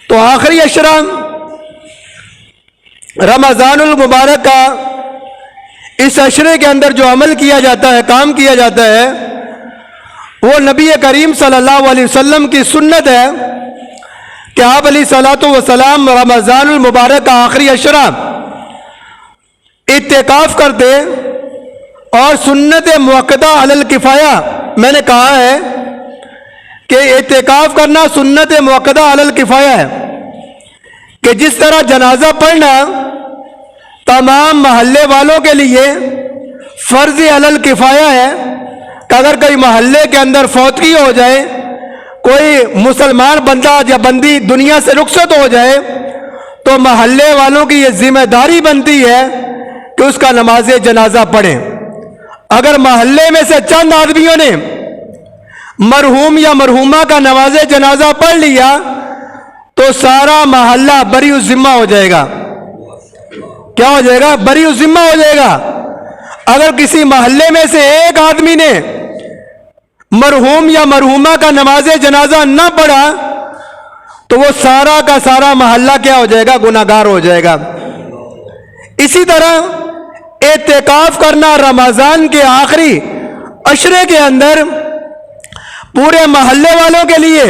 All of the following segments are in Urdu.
تو آخری عشرہ رمضان المبارک کا اس عشرے کے اندر جو عمل کیا جاتا ہے، کام کیا جاتا ہے، وہ نبی کریم صلی اللہ علیہ وسلم کی سنت ہے کہ آپ علیہ الصلوۃ والسلام رمضان المبارک کا آخری عشرہ اعتکاف کرتے، اور سنت موقتہ علی الکفایہ میں نے کہا ہے کہ اعتکاف کرنا سنت موقتہ علی الکفایہ ہے، کہ جس طرح جنازہ پڑھنا تمام محلے والوں کے لیے فرض علی الکفایہ ہے کہ اگر کوئی محلے کے اندر فوتگی ہو جائے، کوئی مسلمان بندہ یا بندی دنیا سے رخصت ہو جائے، تو محلے والوں کی یہ ذمہ داری بنتی ہے کہ اس کا نماز جنازہ پڑھیں۔ اگر محلے میں سے چند آدمیوں نے مرحوم یا مرحومہ کا نماز جنازہ پڑھ لیا تو سارا محلہ بری الذمہ ہو جائے گا۔ کیا ہو جائے گا؟ بری الذمہ ہو جائے گا۔ اگر کسی محلے میں سے ایک آدمی نے مرحوم یا مرحومہ کا نماز جنازہ نہ پڑھا تو وہ سارا کا سارا محلہ کیا ہو جائے گا؟ گناہگار ہو جائے گا۔ اسی طرح اعتکاف کرنا رمضان کے آخری عشرے کے اندر پورے محلے والوں کے لیے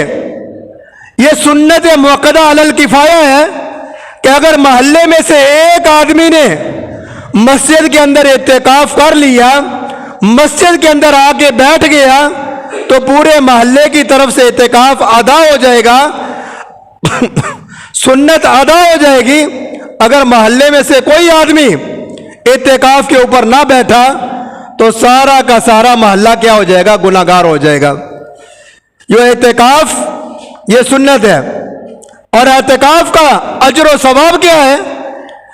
یہ سنت موقتہ علی الکفایہ ہے کہ اگر محلے میں سے ایک آدمی نے مسجد کے اندر اعتکاف کر لیا، مسجد کے اندر آ کے بیٹھ گیا، تو پورے محلے کی طرف سے اعتکاف ادا ہو جائے گا، سنت ادا ہو جائے گی۔ اگر محلے میں سے کوئی آدمی اعتکاف کے اوپر نہ بیٹھا تو سارا کا سارا محلہ کیا ہو جائے گا؟ گناہگار ہو جائے گا۔ یہ اعتکاف یہ سنت ہے، اور اعتکاف کا اجر و ثواب کیا ہے؟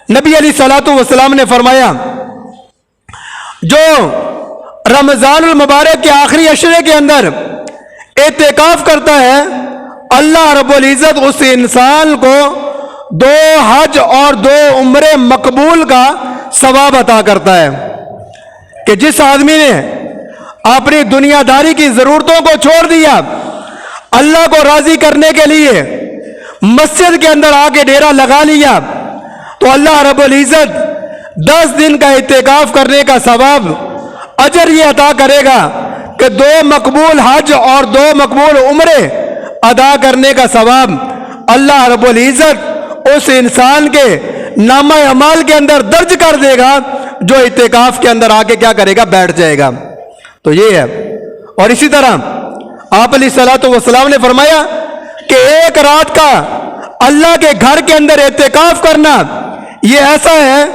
نبی علیہ الصلوۃ والسلام نے فرمایا جو رمضان المبارک کے آخری عشرے کے اندر اعتکاف کرتا ہے، اللہ رب العزت اس انسان کو 2 حج اور 2 عمرے مقبول کا ثواب عطا کرتا ہے۔ کہ جس آدمی نے اپنی دنیا داری کی ضرورتوں کو چھوڑ دیا، اللہ کو راضی کرنے کے لیے مسجد کے اندر آ کے ڈیرا لگا لیا، تو اللہ رب العزت 10 دن کا اعتکاف کرنے کا ثواب اجر یہ عطا کرے گا کہ 2 مقبول حج اور 2 مقبول عمرے ادا کرنے کا ثواب اللہ رب العزت اس انسان کے نامہ اعمال کے اندر درج کر دے گا جو اعتکاف کے اندر آ کے کیا کرے گا؟ بیٹھ جائے گا۔ تو یہ ہے۔ اور اسی طرح آپ علیہ الصلوۃ والسلام نے فرمایا کہ ایک رات کا اللہ کے گھر کے اندر اعتکاف کرنا یہ ایسا ہے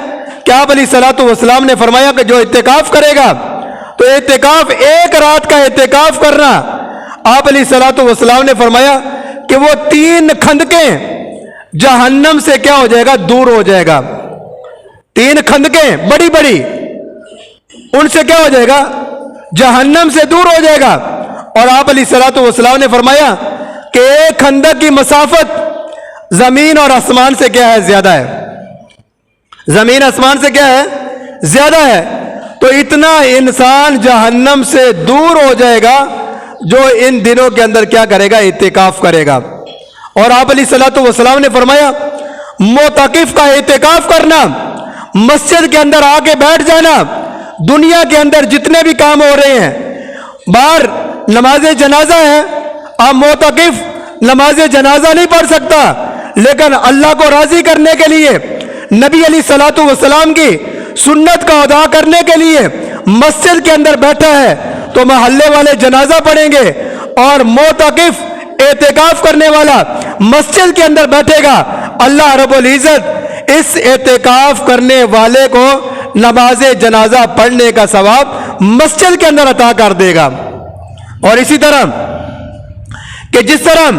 کہ آپ علیہ الصلوۃ والسلام نے فرمایا کہ جو اعتکاف کرے گا تو اعتکاف ایک رات کا اعتکاف کرنا، آپ علیہ الصلوۃ والسلام نے فرمایا کہ وہ 3 خندقیں جہنم سے کیا ہو جائے گا؟ دور ہو جائے گا۔ 3 خندقیں بڑی بڑی، ان سے کیا ہو جائے گا؟ جہنم سے دور ہو جائے گا۔ اور آپ علیہ الصلوۃ والسلام نے فرمایا کہ ایک خندق کی مسافت زمین اور آسمان سے کیا ہے؟ زیادہ ہے۔ زمین آسمان سے کیا ہے؟ زیادہ ہے۔ تو اتنا انسان جہنم سے دور ہو جائے گا جو ان دنوں کے اندر کیا کرے گا؟ اعتکاف کرے گا۔ اور آپ علیہ الصلوۃ والسلام نے فرمایا معتکف کا اعتکاف کرنا، مسجد کے اندر آ کے بیٹھ جانا، دنیا کے اندر جتنے بھی کام ہو رہے ہیں، باہر نماز جنازہ ہے، آپ معتکف نماز جنازہ نہیں پڑھ سکتا، لیکن اللہ کو راضی کرنے کے لیے نبی علیہ الصلوۃ والسلام کی سنت کا ادا کرنے کے لیے مسجد کے اندر بیٹھا ہے، تو محلے والے جنازہ پڑھیں گے، اور معتکف اعتکاف کرنے والا مسجد کے اندر بیٹھے گا، اللہ رب العزت اس اعتکاف کرنے والے کو نماز جنازہ پڑھنے کا ثواب مسجد کے اندر عطا کر دے گا۔ اور اسی طرح کہ جس طرح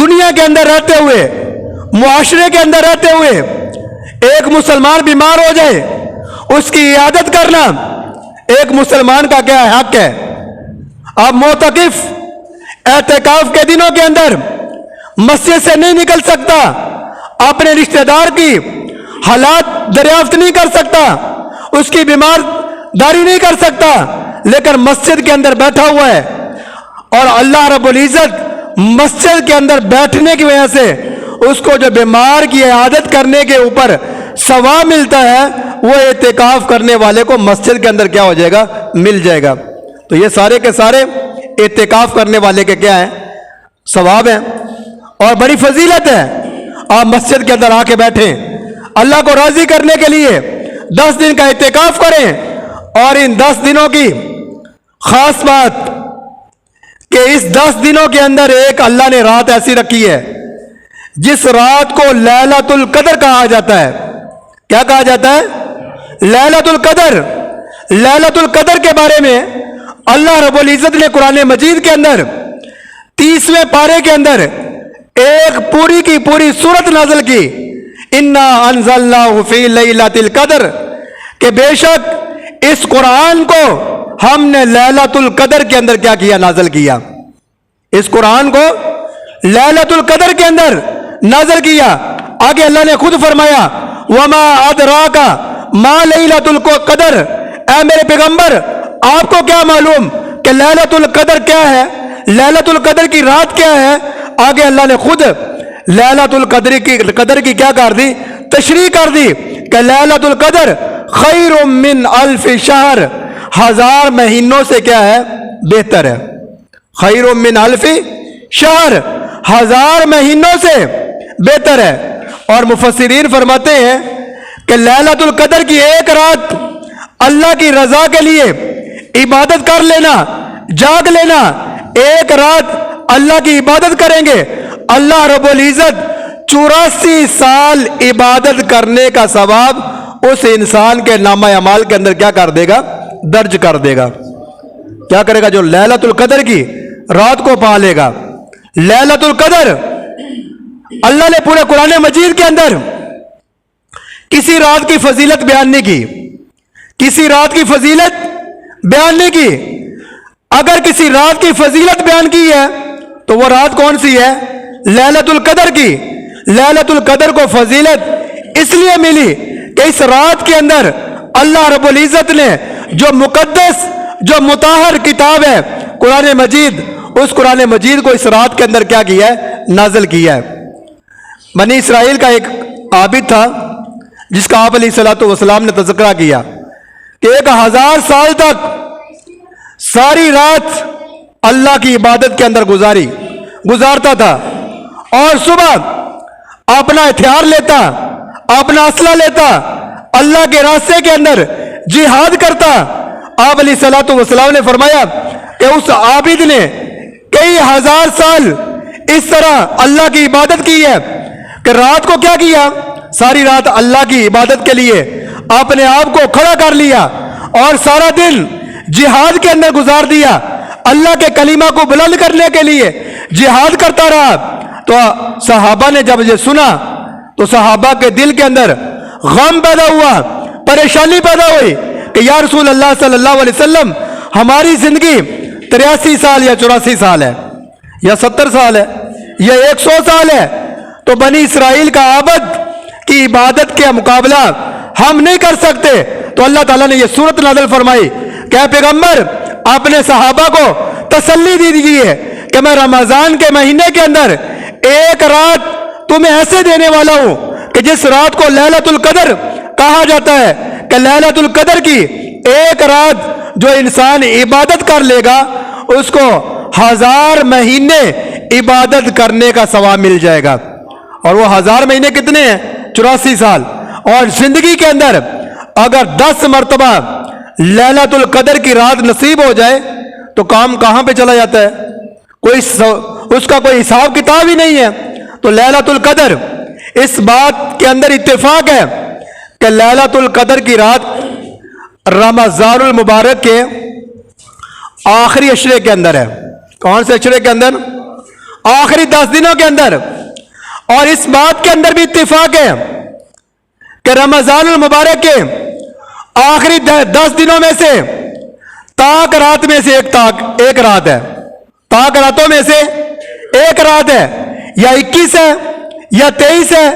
دنیا کے اندر رہتے ہوئے، معاشرے کے اندر رہتے ہوئے ایک مسلمان بیمار ہو جائے، اس کی عیادت کرنا ایک مسلمان کا کیا حق ہے۔ آپ معتکف اعتکاف کے دنوں کے اندر مسجد سے نہیں نکل سکتا، اپنے رشتہ دار کی حالات دریافت نہیں کر سکتا، اس کی بیمار داری نہیں کر سکتا، لیکن مسجد کے اندر بیٹھا ہوا ہے، اور اللہ رب العزت مسجد کے اندر بیٹھنے کی وجہ سے اس کو جو بیمار کی عادت کرنے کے اوپر ثواب ملتا ہے وہ اعتکاف کرنے والے کو مسجد کے اندر کیا ہو جائے گا؟ مل جائے گا۔ تو یہ سارے کے سارے اعتکاف کرنے والے کے کیا ہیں؟ ثواب ہیں اور بڑی فضیلت ہے۔ آپ مسجد کے اندر آ کے بیٹھیں، اللہ کو راضی کرنے کے لیے 10 دن کا اعتکاف کریں، اور ان 10 دنوں کی خاص بات کہ اس 10 دنوں کے اندر ایک اللہ نے رات ایسی رکھی ہے جس رات کو لیلۃ القدر کہا جاتا ہے۔ کیا کہا جاتا ہے؟ لیلۃ القدر۔ لیلۃ القدر کے بارے میں اللہ رب العزت نے قرآن مجید کے اندر 30ویں پارے کے اندر ایک پوری کی پوری سورت نازل کی، انا انزلناہ فی لیلۃ القدر، کہ بے شک اس قرآن کو ہم نے لیلۃ القدر کے اندر کیا کیا؟ نازل کیا۔ اس قرآن کو لیلۃ القدر کے اندر نازل کیا۔ آگے اللہ نے خود فرمایا وما ادراک ما لیلۃ القدر، اے میرے پیغمبر آپ کو کیا معلوم کہ لیلۃ القدر کیا ہے، لیلۃ القدر کی رات کیا ہے؟ آگے اللہ نے خود لیلۃ القدر کی کیا کر دی؟ تشریح کر دی کہ لیلۃ القدر خیر من الف شہر، 1000 مہینوں سے کیا ہے؟ بہتر ہے۔ خیر من الف شہر، 1000 مہینوں سے بہتر ہے۔ اور مفسرین فرماتے ہیں کہ لیلۃ القدر کی ایک رات اللہ کی رضا کے لیے عبادت کر لینا، جاگ لینا، ایک رات اللہ کی عبادت کریں گے، اللہ رب العزت 84 سال عبادت کرنے کا ثواب اس انسان کے نامہ اعمال کے اندر کیا کر دے گا؟ درج کر دے گا۔ کیا کرے گا؟ جو لیلۃ القدر کی رات کو پا لے گا۔ لیلۃ القدر اللہ نے پورے قرآن مجید کے اندر کسی رات کی فضیلت بیان نہیں کی، کسی رات کی فضیلت بیان نہیں کی۔ اگر کسی رات کی فضیلت بیان کی ہے تو وہ رات کون سی ہے؟ لیلۃ القدر کی۔ لیلۃ القدر کو فضیلت اس لیے ملی کہ اس رات کے اندر اللہ رب العزت نے جو مقدس، جو مطہر کتاب ہے قرآن مجید، اس قرآن مجید کو اس رات کے اندر کیا کیا ہے؟ نازل کیا ہے۔ بنی اسرائیل کا ایک عابد تھا جس کا آپ علیہ الصلوۃ والسلام نے تذکرہ کیا کہ 1000 سال تک ساری رات اللہ کی عبادت کے اندر گزارتا تھا، اور صبح اپنا ہتھیار لیتا، اپنا اسلحہ لیتا، اللہ کے راستے کے اندر جہاد کرتا۔ آپ علیہ الصلوۃ والسلام نے فرمایا کہ اس عابد نے کئی 1000 سال اس طرح اللہ کی عبادت کی ہے کہ رات کو کیا کیا؟ ساری رات اللہ کی عبادت کے لیے اپنے آپ کو کھڑا کر لیا اور سارا دن جہاد کے اندر گزار دیا، اللہ کے کلمہ کو بلند کرنے کے لیے جہاد کرتا رہا۔ تو صحابہ نے جب یہ سنا تو صحابہ کے دل کے اندر غم پیدا ہوا، پریشانی پیدا ہوئی کہ یا رسول اللہ صلی اللہ علیہ وسلم ہماری زندگی 83 سال یا 84 سال ہے یا 70 سال ہے یا 100 سال ہے، تو بنی اسرائیل کا عابد کی عبادت کے مقابلہ ہم نہیں کر سکتے۔ تو اللہ تعالیٰ نے یہ سورت نازل فرمائی کہ اے پیغمبر اپنے صحابہ کو تسلی دی دیجیے کہ میں رمضان کے مہینے کے اندر ایک رات تمہیں ایسے دینے والا ہوں کہ جس رات کو لیلۃ القدر کہا جاتا ہے کہ لیلۃ القدر کی ایک رات جو انسان عبادت کر لے گا اس کو 1000 مہینے عبادت کرنے کا ثواب مل جائے گا۔ اور وہ 1000 مہینے کتنے ہیں؟ 84 سال۔ اور زندگی کے اندر اگر 10 مرتبہ لیلۃ القدر کی رات نصیب ہو جائے تو کام کہاں پہ چلا جاتا ہے؟ اس کا کوئی حساب کتاب ہی نہیں ہے۔ تو لیلۃ القدر، اس بات کے اندر اتفاق ہے کہ لیلۃ القدر کی رات رمضان المبارک کے آخری عشرے کے اندر ہے۔ کون سے عشرے کے اندر؟ آخری 10 دنوں کے اندر۔ اور اس بات کے اندر بھی اتفاق ہے کہ رمضان المبارک کے آخری 10 دنوں میں سے تاک رات میں سے ایک رات ہے، تاک راتوں میں سے ایک رات ہے، یا 21 ہے یا 23 ہے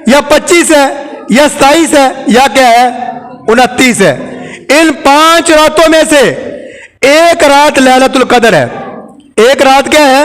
یا 25 ہے یا 27 ہے یا کیا ہے 29 ہے۔ ان 5 راتوں میں سے ایک رات لیلۃ القدر ہے۔ ایک رات کیا ہے؟